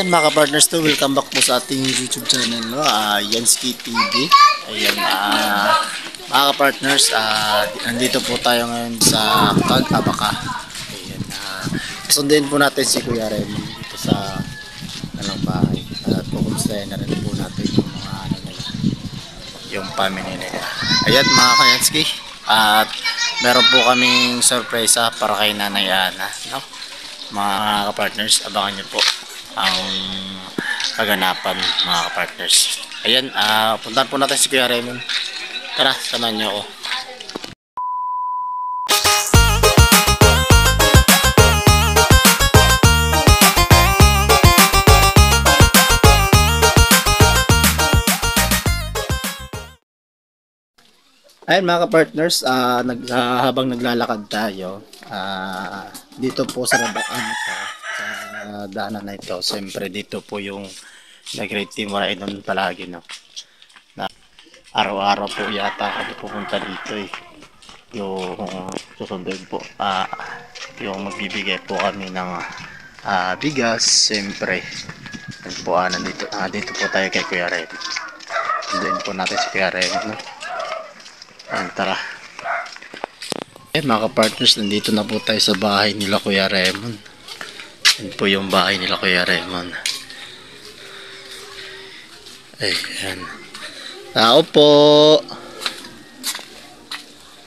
Ayan mga ka-partners to, welcome back po sa ating YouTube channel, no? Yansky TV. Ayan, mga ka-partners, nandito po tayo ngayon sa Abaka. Ayan, kasunduin po natin si Kuya Raymond dito sa kalang bahay. At kukumustahin na rin po natin yung mga yung family nila. Ayan mga ka-Yansky, at meron po kaming sorpresa para kay Nanay Ana, no? Mga ka-partners, abangan nyo po ang kaganapan mga ka-partners. Ayan, puntahan po natin si Kuya Raymond. Tara, samahan nyo ako. Ayan mga ka-partners, habang naglalakad tayo dito po sa daanan na ito, siyempre dito po yung nag-great team Rainon palagi, no? Na araw-araw po yata kami pupunta dito yung susunduin po yung magbibigay po kami ng bigas, siyempre po dito po tayo kay Kuya Raymond. Sunduin po natin si Kuya Raymond, no? Ayan, tara. Mga ka-partners, nandito na po tayo sa bahay nila Kuya Raymond. Yan po yung bahay nila Kuya Raymond. Ayan. Tao po.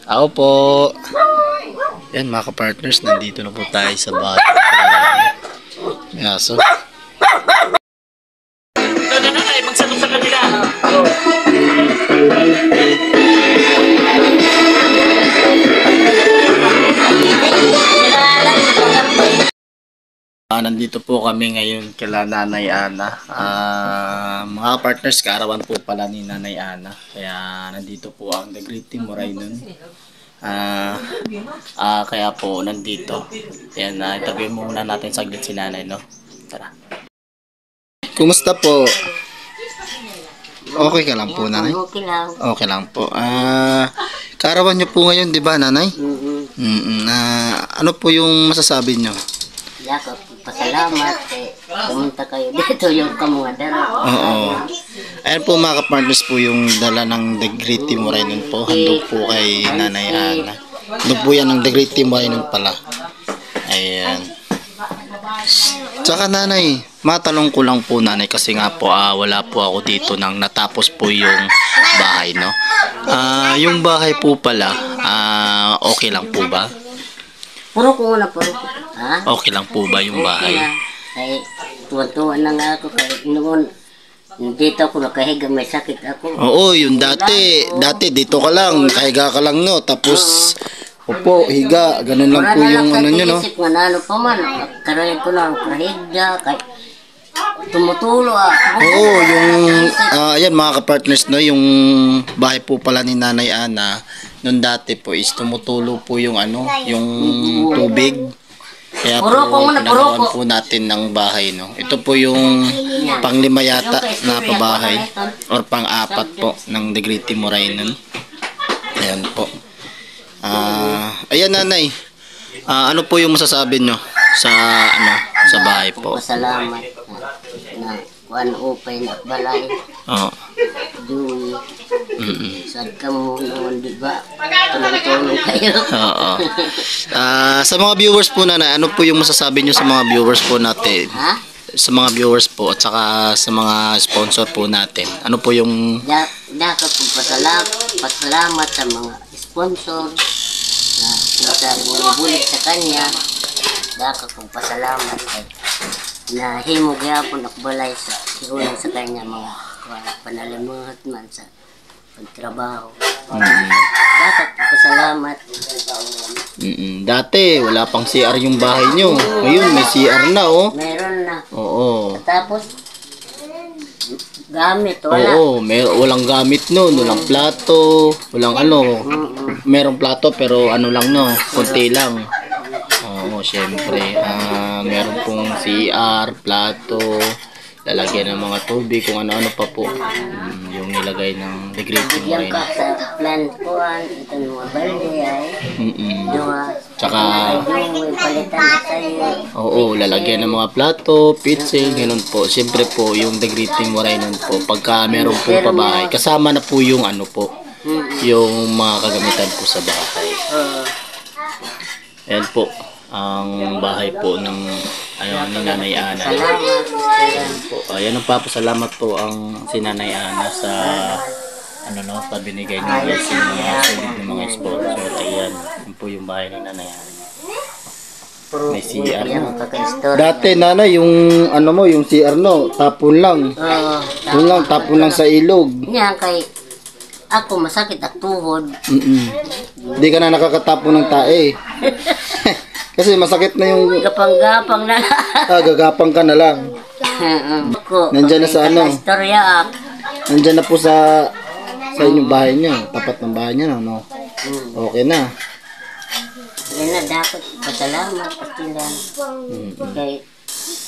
Tao po. Yan mga ka-partners, nandito na po tayo sa bahay nila Kuya Raymond. May aso. Magsatok sa kanila. Nandito po kami ngayon kila Nanay Ana. Mga partners, kaarawan po pala ni Nanay Ana. Kaya nandito po ang The Great Team Rainon. Kaya po nandito. Ayan, itabi muna natin saglit si Nanay, no? Tara. Kumusta po? Okay ka lang po, Nanay? Okay lang. Okay lang po. Kaarawan niyo po ngayon, di ba, Nanay? Ano po yung masasabi niyo? Yakap, pasalamat. Pumunta kayo dito yung kamuadara. Oo. Ayan po mga ka-partners po yung dala ng The Great Team Rainon po. Handog po kay Nanay Ana. Handog po yan ng The Great Team Rainon pala. Ayan. Tsaka Nanay, matanong ko lang po Nanay, kasi nga po wala po ako dito nang natapos po yung bahay, no? Yung bahay po pala, okay lang po ba? Puro ko na, puro ko. Ha? Okay lang po ba yung bahay? Ay, tuwan-tuwan na nga ako. Kahit noon, dito ako nakahiga, may sakit ako. Oo, yung dati dito ka lang, kahiga ka lang, no? Tapos, upo, higa, ganun lang po yung ano nyo, no? Isip nga na ano pa man, karoon ko na kahiga, kahit tumutulo Oo, yung, ayan mga ka-partners, no? Yung bahay po pala ni Nanay Ana, nung dati po is tumutulo po yung ano, yung tubig. Kaya po pinagawan po natin ng bahay, no. Ito po yung panglima yata na pabahay or pang-apat po ng The Great Team Rainon. Ayan po. Ayan Nanay. Ano po yung masasabi nyo sa sa bahay po? Salamat na kuan upay na balay. Oo. Sad ka mo noon, di ba? Tulong-tulong kayo. Oo. Sa mga viewers po Nanay, ano po yung masasabi nyo sa mga viewers po natin? Ha? Sa mga viewers po at saka sa mga sponsor po natin. Ano po yung... Dapat po pasalamat sa mga sponsor na bulit sa kanya. Dapat po pasalamat na himog yapon akbalay sa iulang sa kanya mga panalimuhat man sa pagtrabaho. Dapat po pasalamat. Dati wala pang CR yung bahay nyo. Ngayon may CR na, oh. Meron na. Oo. Tapos gamit, wala. Oo, walang gamit noon, walang plato, walang ano. Merong plato pero ano lang, no, konti lang. Oo, syempre. Meron pong CR, plato, lalagyan ng mga tubig, kung ano-ano pa po. Yung nilagay ng degrading Bigyan ka moreno. sa plant kuhan, ito yung mga balde ay. Dua. Tsaka, Ay, yung may palitan na sa'yo. oo, lalagyan ng mga plato, pitsil, ganun po. Siyempre po, yung degrading moreno po, pagka meron po pabahay, kasama na po yung ano po, yung mga kagamitan po sa bahay. Ayan po, ang bahay po ng ni Nanay Ana. Po. Ayan ang papasalamat po ang si Nanay Ana sa sa binigay niyo guys yung mga solid ng mga sponsor. Ayan, yun po yung bahay ni Nanay Ana. May CR. Dati nanay, yung yung CR tapon lang. Yun lang, tapon lang sa ilog. Yan kay ako masakit ang tuhod. Hindi ka na nakakatapon ng tae. Kasi masakit na yung Gapang-gapang na. gagapang ka na lang. Nandyan na sa Istorya Nandyan na po sa inyong bahay niyo. Tapat ng bahay niyo, no? Okay na. Yan na dapat pasalamat patilan. Kay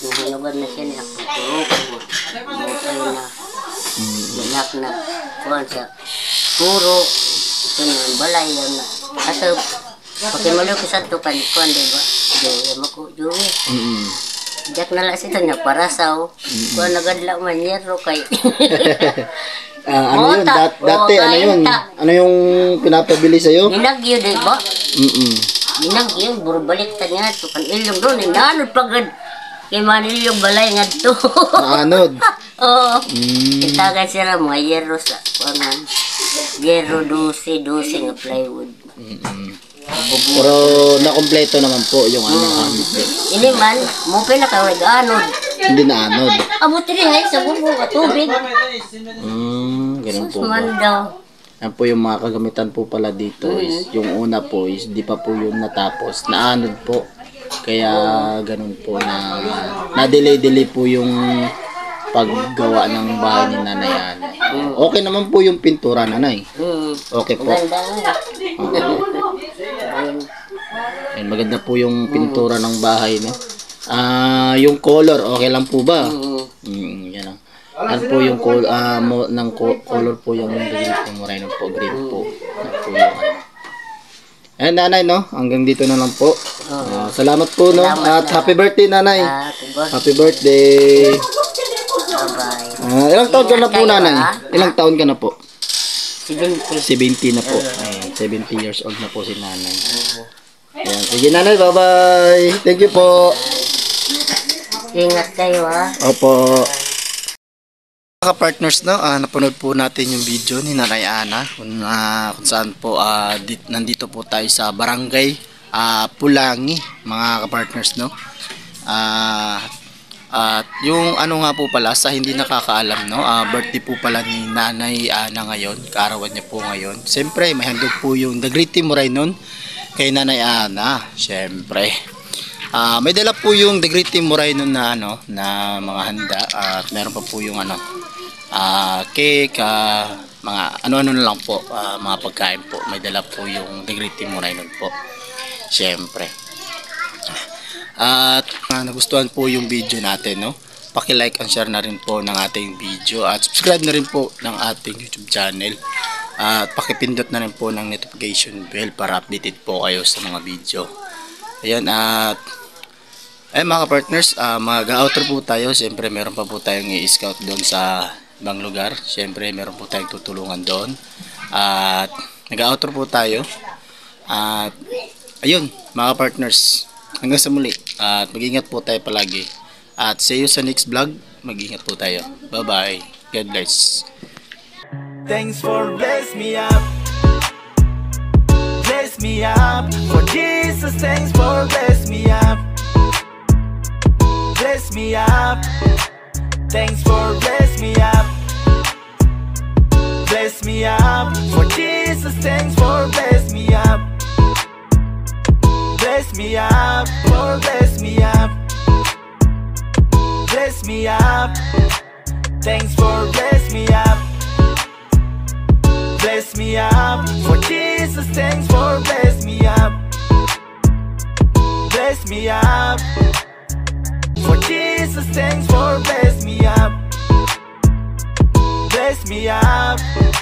nahinugan na siya niya. Okay na. Yanak na. Kuhan sa puro. Ito na yung balay. Yan na. Ato, pakimalo ko sa tukan. Kuhan, diba? Diyan ako, Joey. Diyak na lang sito niya para sa kuhan nagadla man yero kay. Ano yun? Dati, ano yun? Ano yung pinapabili sa'yo? Ninagyo, diba? Ninagyo, burbaliktad nga ito. Kan ilyong doon, inanod pagad. Kay manilyong balay nga ito. Naanod? Oo. Itagan sila mga yero sa, kuhan, yero 12 nga plywood. Pero nakompleto naman po yung Ini man, mo pinakawag anod. Hindi na anod. Abuti rin ngayon sa bubo at tubig. Ganun po Man ba? daw. Yan po yung mga kagamitan po pala dito is yung una po is di pa po yung natapos. Naanod po. Kaya ganun po na na-delay po yung paggawa ng bahay ni Nanay Ana. Okay naman po yung pintura, Nanay. Okay po. Ganda nga. Ayan, maganda po yung pintura ng bahay, no? Yung color, okay lang po ba? Yan lang. Yan po yung color po yung green moreno po, green po. Yan po yung Ayan, Nanay, no? Hanggang dito na lang po. Salamat po, no? At happy birthday, Nanay. Happy birthday. Bye-bye. Ilang taon ka na po, Nanay? Ilang taon ka na po? 70. 70 na po. Ayan, 70 years old na po si Nanay. Ayan, sige, Nanay, bye-bye. Thank you po. Ingat kayo, ha? Opo. Mga partners, no, napanood po natin yung video ni Nanay Ana kung saan po nandito po tayo sa barangay Pulangi, mga kapartners, no. At yung nga po pala sa hindi nakakaalam, no, birthday po pala ni Nanay Ana ngayon, kaarawan niya po ngayon. Siyempre may handog po yung Degrading Moreno kay Nanay Ana, siyempre. May dala po yung Degrading Moreno na na mga handa at meron pa po yung cake, mga ano-ano na lang po, mga pagkain po. May dala po yung Degrading Moreno po, siyempre. At nagustuhan po yung video natin, no? Paki-like and share na rin po ng ating video at subscribe na rin po ng ating YouTube channel. At pakipindot na rin po ng notification bell para updated po kayo sa mga video. Ayan, at mga partners, mag-outro po tayo. Siyempre meron pa po tayong i-scout doon sa ibang lugar. Siyempre meron po tayong tutulungan doon. At nag-outro po tayo. At ayun, mga partners, hanggang sa muli. At mag-ingat po tayo palagi. At see you sa next vlog. Mag-ingat po tayo. Bye-bye. God bless. Thanks for bless me up. Bless me up. For Jesus, thanks for bless me up. Bless me up. Thanks for bless me up. Bless me up. For Jesus, thanks for bless me up. Bless me up. For bless me up. Bless me up. Thanks for bless me up. Bless me up. For Jesus, thanks for bless me up. Bless me up. For Jesus, thanks for bless me up. me up. Bless me up.